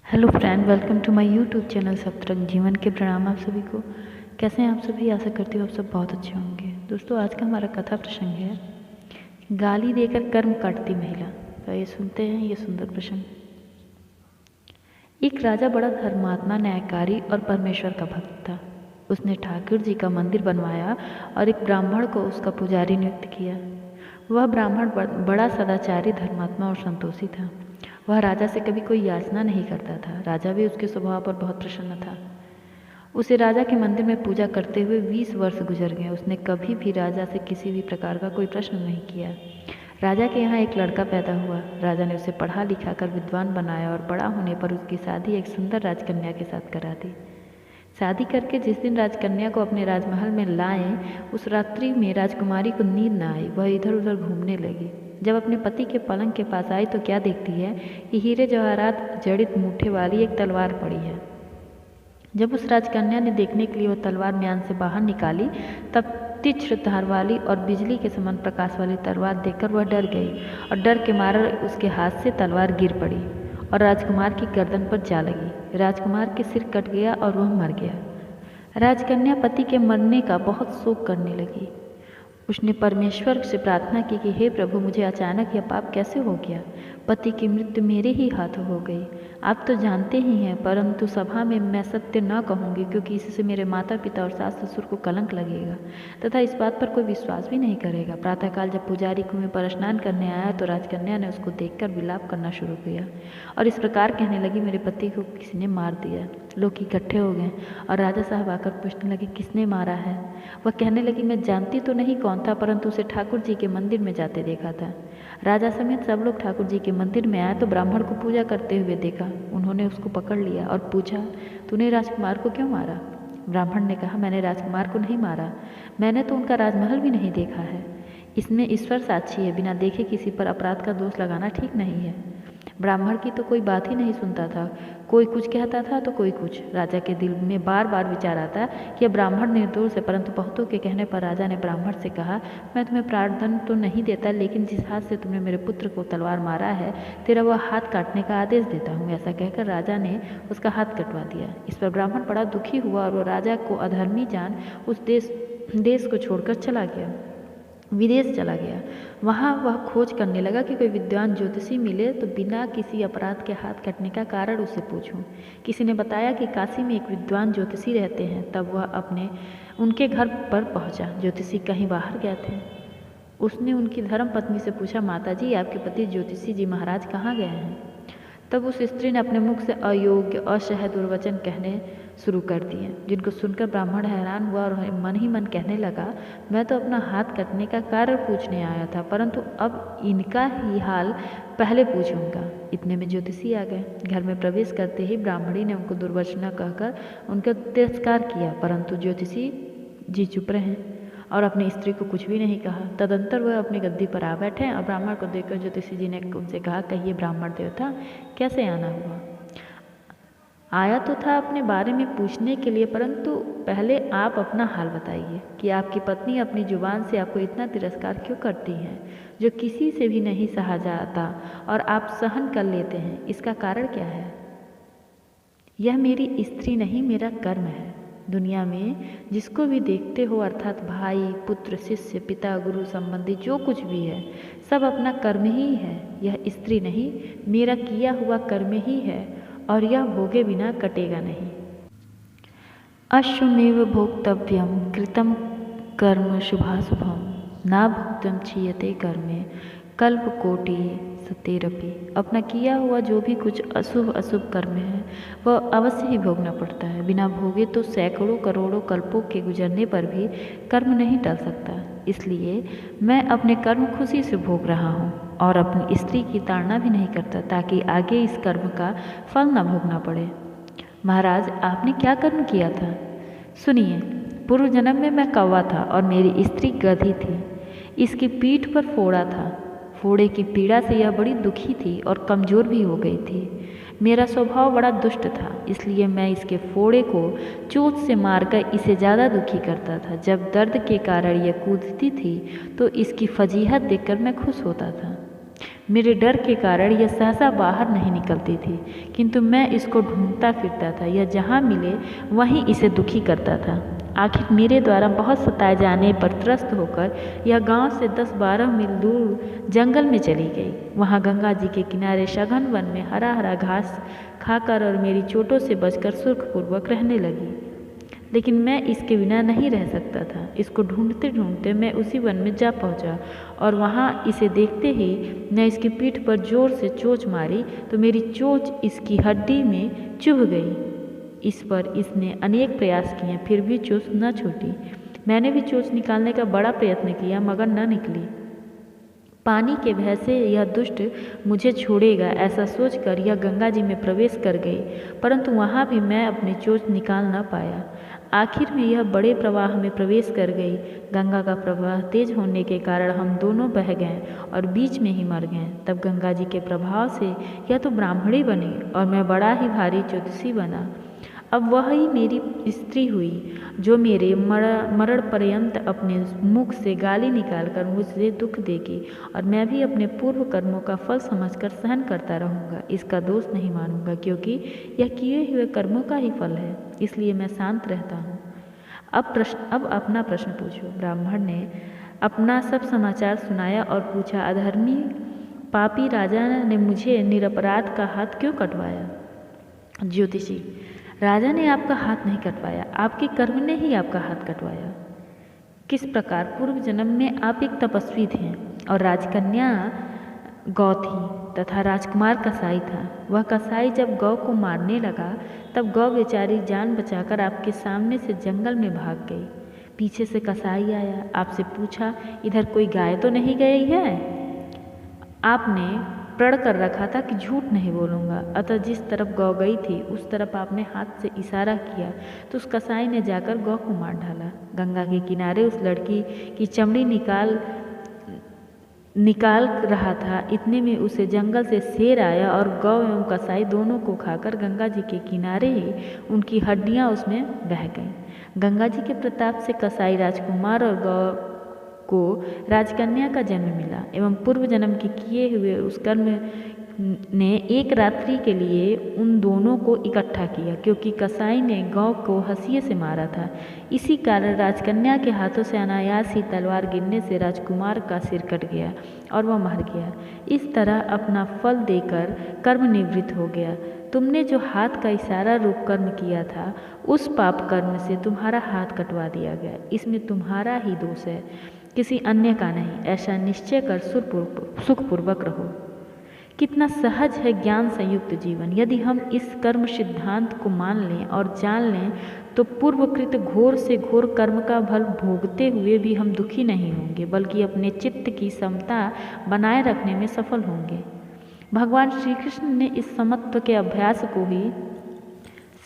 Hello friend, welcome to my YouTube channel Saptrang Jeevan के प्रणाम आप सभी को। कैसे हैं आप सभी? आशा करती हूँ आप सब बहुत अच्छे होंगे। दोस्तों, आज का हमारा कथा प्रसंग है गाली देकर कर्म काटती महिला। तो ये सुनते हैं ये सुंदर प्रसंग। एक राजा बड़ा धर्मात्मा, न्यायकारी और परमेश्वर का भक्त था। उसने ठाकुर जी का मंदिर बनवाया और एक ब्राह्मण को उसका पुजारी नियुक्त किया। वह ब्राह्मण बड़ा सदाचारी, धर्मात्मा और संतोषी था। वह राजा से कभी कोई याचना नहीं करता था। राजा भी उसके स्वभाव पर बहुत प्रसन्न था। उसे राजा के मंदिर में पूजा करते हुए 20 वर्ष गुजर गए। उसने कभी भी राजा से किसी भी प्रकार का कोई प्रश्न नहीं किया। राजा के यहाँ एक लड़का पैदा हुआ। राजा ने उसे पढ़ा लिखा कर विद्वान बनाया और बड़ा होने पर उसकी शादी एक सुंदर राजकन्या के साथ करा दी। शादी करके जिस दिन राजकन्या को अपने राजमहल में लाए, उस रात्रि में राजकुमारी को नींद न आई। वह इधर उधर घूमने लगी। जब अपने पति के पलंग के पास आई तो क्या देखती है कि हीरे जवाहरात जड़ित मूठे वाली एक तलवार पड़ी है। जब उस राजकन्या ने देखने के लिए वह तलवार म्यान से बाहर निकाली, तब तीक्ष्ण धार वाली और बिजली के समान प्रकाश वाली तलवार देखकर वह डर गई और डर के मारे उसके हाथ से तलवार गिर पड़ी और राजकुमार की गर्दन पर जा लगी। राजकुमार के सिर कट गया और वह मर गया। राजकन्या पति के मरने का बहुत शोक करने लगी। उसने परमेश्वर से प्रार्थना की कि हे प्रभु, मुझे अचानक यह पाप कैसे हो गया? पति की मृत्यु मेरे ही हाथों हो गई। आप तो जानते ही हैं, परंतु सभा में मैं सत्य न कहूँगी, क्योंकि इससे मेरे माता पिता और सास ससुर को कलंक लगेगा तथा इस बात पर कोई विश्वास भी नहीं करेगा। प्रातःकाल जब पुजारी कुएं पर स्नान करने आया तो राजकन्या ने उसको देखकर विलाप करना शुरू किया और इस प्रकार कहने लगी, मेरे पति को किसी ने मार दिया। लोग इकट्ठे हो गए और राजा साहब आकर पूछने लगे, किसने मारा है? वह कहने लगी, मैं जानती तो नहीं कौन था, परंतु उसे ठाकुर जी के मंदिर में जाते देखा था। राजा समेत सब लोग ठाकुर जी के मंदिर में आए तो ब्राह्मण को पूजा करते हुए देखा। उन्होंने उसको पकड़ लिया और पूछा, तूने राजकुमार को क्यों मारा? ब्राह्मण ने कहा, मैंने राजकुमार को नहीं मारा। मैंने तो उनका राजमहल भी नहीं देखा है। इसमें ईश्वर साक्षी है, बिना देखे किसी पर अपराध का दोष लगाना ठीक नहीं है। ब्राह्मण की तो कोई बात ही नहीं सुनता था। कोई कुछ कहता था तो कोई कुछ। राजा के दिल में बार बार विचार आता कि यह ब्राह्मण निर्दोष है, परंतु बहुतों के कहने पर राजा ने ब्राह्मण से कहा, मैं तुम्हें प्रार्थना तो नहीं देता, लेकिन जिस हाथ से तुमने मेरे पुत्र को तलवार मारा है, तेरा वह हाथ काटने का आदेश देता हूँ। ऐसा कहकर राजा ने उसका हाथ कटवा दिया। इस पर ब्राह्मण बड़ा दुखी हुआ और वह राजा को अधर्मी जान उस देश को छोड़कर चला गया, विदेश चला गया। वहाँ वह खोज करने लगा कि कोई विद्वान ज्योतिषी मिले तो बिना किसी अपराध के हाथ कटने का कारण उससे पूछूं। किसी ने बताया कि काशी में एक विद्वान ज्योतिषी रहते हैं। तब वह उनके घर पर पहुंचा। ज्योतिषी कहीं बाहर गए थे। उसने उनकी धर्म पत्नी से पूछा, माताजी, आपके पति ज्योतिषी जी महाराज कहाँ गए हैं? तब उस स्त्री ने अपने मुख से अयोग्य असह्य दुर्वचन कहने शुरू कर दिए, जिनको सुनकर ब्राह्मण हैरान हुआ और मन ही मन कहने लगा, मैं तो अपना हाथ कटने का कारण पूछने आया था, परंतु अब इनका ही हाल पहले पूछूंगा। इतने में ज्योतिषी आ गए। घर में प्रवेश करते ही ब्राह्मणी ने उनको दुर्वचना कहकर उनका तिरस्कार किया, परंतु ज्योतिषी जी चुप रहे और अपनी स्त्री को कुछ भी नहीं कहा। तदंतर वह अपनी गद्दी पर आ बैठे और ब्राह्मण को देखकर ज्योतिषी जी ने उनसे कहा, कहिए ब्राह्मण देवता, कैसे आना हुआ? आया तो था अपने बारे में पूछने के लिए, परंतु पहले आप अपना हाल बताइए कि आपकी पत्नी अपनी जुबान से आपको इतना तिरस्कार क्यों करती हैं, जो किसी से भी नहीं सहा जाता और आप सहन कर लेते हैं। इसका कारण क्या है? यह मेरी स्त्री नहीं, मेरा कर्म है। दुनिया में जिसको भी देखते हो, अर्थात भाई, पुत्र, शिष्य, पिता, गुरु संबंधी जो कुछ भी है, सब अपना कर्म ही है। यह स्त्री नहीं, मेरा किया हुआ कर्म ही है और यह भोगे बिना कटेगा नहीं। अश्वमेव भोक्तव्यम कृतं कर्म शुभाशुभम ना भुक्तम क्षीयते कर्मे कल्पकोटि सतेरपि। अपना किया हुआ जो भी कुछ अशुभ अशुभ कर्म है वह अवश्य ही भोगना पड़ता है। बिना भोगे तो सैकड़ों करोड़ों कल्पों के गुजरने पर भी कर्म नहीं टल सकता। इसलिए मैं अपने कर्म खुशी से भोग रहा हूँ और अपनी स्त्री की ताड़ना भी नहीं करता, ताकि आगे इस कर्म का फल न भोगना पड़े। महाराज, आपने क्या कर्म किया था? सुनिए, पूर्व जन्म में मैं कौवा था और मेरी स्त्री गधी थी। इसकी पीठ पर फोड़ा था। फोड़े की पीड़ा से यह बड़ी दुखी थी और कमज़ोर भी हो गई थी। मेरा स्वभाव बड़ा दुष्ट था, इसलिए मैं इसके फोड़े को चोट से मारकर इसे ज़्यादा दुखी करता था। जब दर्द के कारण यह कूदती थी तो इसकी फजीहत देखकर मैं खुश होता था। मेरे डर के कारण यह सहसा बाहर नहीं निकलती थी, किंतु मैं इसको ढूंढता फिरता था। यह जहाँ मिले वहीं इसे दुखी करता था। आखिर मेरे द्वारा बहुत सताए जाने पर त्रस्त होकर यह गांव से 10-12 मील दूर जंगल में चली गई। वहाँ गंगा जी के किनारे सघन वन में हरा हरा घास खाकर और मेरी चोटों से बचकर सुखपूर्वक रहने लगी। लेकिन मैं इसके बिना नहीं रह सकता था। इसको ढूंढते ढूंढते मैं उसी वन में जा पहुंचा और वहां इसे देखते ही मैं इसकी पीठ पर जोर से चोंच मारी तो मेरी चोंच इसकी हड्डी में चुभ गई। इस पर इसने अनेक प्रयास किए, फिर भी चोंच न छूटी। मैंने भी चोंच निकालने का बड़ा प्रयत्न किया, मगर न निकली। पानी के भय से यह दुष्ट मुझे छोड़ेगा ऐसा सोचकर यह गंगा जी में प्रवेश कर गई, परंतु वहाँ भी मैं अपनी चोंच निकाल न पाया। आखिर में यह बड़े प्रवाह में प्रवेश कर गई। गंगा का प्रवाह तेज होने के कारण हम दोनों बह गए और बीच में ही मर गए। तब गंगा जी के प्रभाव से यह तो ब्राह्मणी बनी और मैं बड़ा ही भारी ज्योतिषी बना। अब वही मेरी स्त्री हुई जो मेरे मरण पर्यंत अपने मुख से गाली निकालकर मुझसे दुख देगी, और मैं भी अपने पूर्व कर्मों का फल समझकर सहन करता रहूँगा। इसका दोष नहीं मानूंगा, क्योंकि यह किए हुए कर्मों का ही फल है, इसलिए मैं शांत रहता हूँ। अब अपना प्रश्न पूछो। ब्राह्मण ने अपना सब समाचार सुनाया और पूछा, अधर्मी पापी राजा ने मुझे निरपराध का हाथ क्यों कटवाया? ज्योतिषी, राजा ने आपका हाथ नहीं कटवाया, आपके कर्म ने ही आपका हाथ कटवाया। किस प्रकार? पूर्व जन्म में आप एक तपस्वी थे और राजकन्या गौ थी तथा राजकुमार कसाई था। वह कसाई जब गौ को मारने लगा तब गौ बेचारी जान बचाकर आपके सामने से जंगल में भाग गई। पीछे से कसाई आया, आपसे पूछा, इधर कोई गाय तो नहीं गई है? आपने प्रण कर रखा था कि झूठ नहीं बोलूँगा, अतः जिस तरफ गौ गई थी उस तरफ आपने हाथ से इशारा किया तो उस कसाई ने जाकर गौ को मार डाला। गंगा के किनारे उस लड़की की चमड़ी निकाल रहा था, इतने में उसे जंगल से शेर आया और गौ एवं कसाई दोनों को खाकर गंगा जी के किनारे ही उनकी हड्डियां उसमें बह गईं। गंगा जी के प्रताप से कसाई राजकुमार और गौ को राजकन्या का जन्म मिला एवं पूर्व जन्म के किए हुए उस कर्म ने एक रात्रि के लिए उन दोनों को इकट्ठा किया, क्योंकि कसाई ने गौ को हंसिए से मारा था। इसी कारण राजकन्या के हाथों से अनायास ही तलवार गिरने से राजकुमार का सिर कट गया और वह मर गया। इस तरह अपना फल देकर कर्म निवृत्त हो गया। तुमने जो हाथ का इशारा रूप कर्म किया था उस पाप कर्म से तुम्हारा हाथ कटवा दिया गया। इसमें तुम्हारा ही दोष है, किसी अन्य का नहीं। ऐसा निश्चय कर सुखपूर्वक रहो। कितना सहज है ज्ञान संयुक्त जीवन। यदि हम इस कर्म सिद्धांत को मान लें और जान लें तो पूर्वकृत घोर से घोर कर्म का फल भोगते हुए भी हम दुखी नहीं होंगे, बल्कि अपने चित्त की समता बनाए रखने में सफल होंगे। भगवान श्री कृष्ण ने इस समत्व के अभ्यास को ही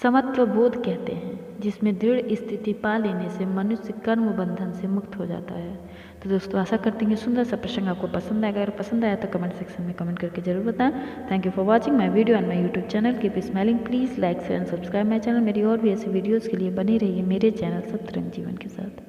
समत्व बोध कहते हैं, जिसमें दृढ़ स्थिति पा लेने से मनुष्य कर्म बंधन से मुक्त हो जाता है। तो दोस्तों, आशा करती हूँ सुंदर सा प्रसंग आपको पसंद आएगा। अगर पसंद आया तो कमेंट सेक्शन में कमेंट करके जरूर बताएं। Thank you for watching my video on my YouTube channel. Keep smiling. Please like share and subscribe my channel. मेरी और भी ऐसी वीडियोज़ के लिए बने रहिए मेरे चैनल सतरंग जीवन के साथ।